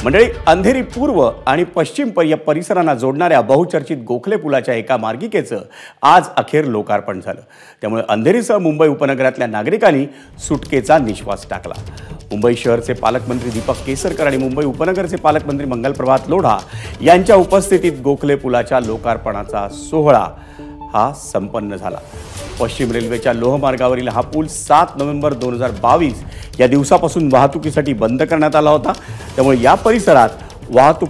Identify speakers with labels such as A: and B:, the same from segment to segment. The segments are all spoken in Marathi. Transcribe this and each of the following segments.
A: मंडळी, अंधेरी पूर्व आणि पश्चिम परिसरांना जोडणाऱ्या बहुचर्चित गोखले पुलाच्या एका मार्गिकेचं आज अखेर लोकार्पण झालं। त्यामुळे अंधेरीसह मुंबई उपनगरातल्या नागरिकांनी सुटकेचा निश्वास टाकला। मुंबई शहरचे पालकमंत्री दीपक केसरकर आणि मुंबई उपनगरचे पालकमंत्री मंगलप्रभात लोढा यांच्या उपस्थितीत गोखले पुलाच्या लोकार्पणाचा सोहळा हा संपन्न झाला। पश्चिम रेल्वेच्या लोहमार्गावरील हा पूल 7 नोव्हेंबर 2022 या दिवसापासून वाहतुकीसाठी बंद करण्यात आला होता। त्यामुळे या परिसरात वाहतूक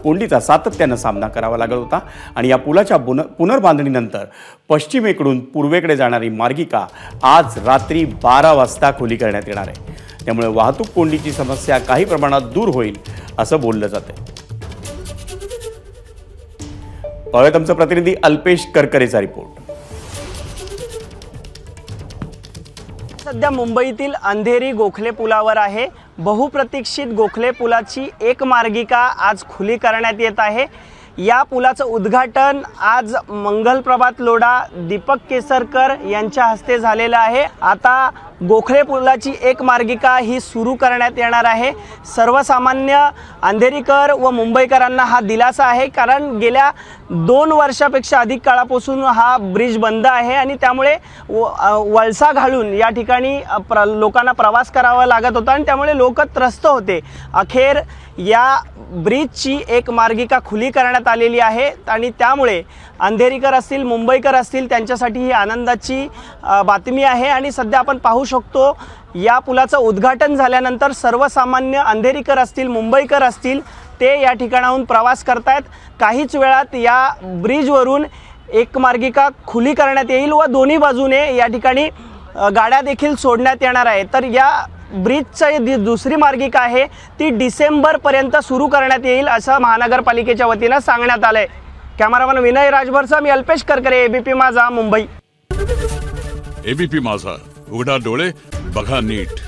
A: कोंडीचा सातत्याने सामना करावा लागत होता आणि या पुलाच्या पुनर्बांधणीनंतर पश्चिमेकडून पूर्वेकडे जाणारी मार्गिका आज रात्री 12 वाजता खुली करण्यात येणार आहे। त्यामुळे वाहतूक कोंडीची समस्या काही प्रमाणात दूर होईल असं बोललं जातं। पाहूयात आमचा प्रतिनिधी अल्पेश करकरेचा रिपोर्ट।
B: सध्या मुंबईतील अंधेरी गोखले पुलावर आहे। बहुप्रतीक्षित गोखले पुलाची एक मार्गिका आज खुली करण्यात येत आहे। या पुलाचं उद्घाटन आज मंगलप्रभात लोढा, दीपक केसरकर यांच्या हस्ते झालेलं आहे। आता गोखले पुलाची एक मार्गिका ही सुरू करण्यात येणार आहे। सर्वसामान्य अंधेरीकर व मुंबईकरांना हा दिलासा आहे, कारण गेल्या 2 वर्षापेक्षा अधिक काळापासून हा ब्रिज बंद आहे आणि त्यामुळे वळसा घालून या ठिकाणी लोकांना प्रवास करावा लागत होता आणि त्यामुळे लोक त्रस्त होते। अखेर या ब्रिजची एक मार्गिका खुली करण्यात आलेली आहे आणि त्यामुळे अंधेरीकर असतील, मुंबईकर असतील, त्यांच्यासाठी ही आनंदाची बातमी आहे। आणि सध्या आपण पाहू शकतो, या पुलाचं उद्घाटन झाल्यानंतर सर्वसामान्य अंधेरीकर असतील, मुंबईकर असतील, ते या ठिकाणाहून प्रवास करतायत। काहीच वेळात या ब्रिजवरून एक मार्गिका खुली करण्यात येईल व दोन्ही बाजूने या ठिकाणी गाड्या देखील सोडण्यात येणार आहे। तर या ब्रिजची दुसरी मार्गिका आहे ती डिसेंबरपर्यंत सुरू करण्यात येईल असं महानगरपालिकेच्या वतीनं सांगण्यात आलंय। कॅमेरामन विनय राजभरचा मी अल्पेश करकरे, एबीपी माझा, मुंबई।
C: एबीपी माझा, उघडा डोळे बघा नीट।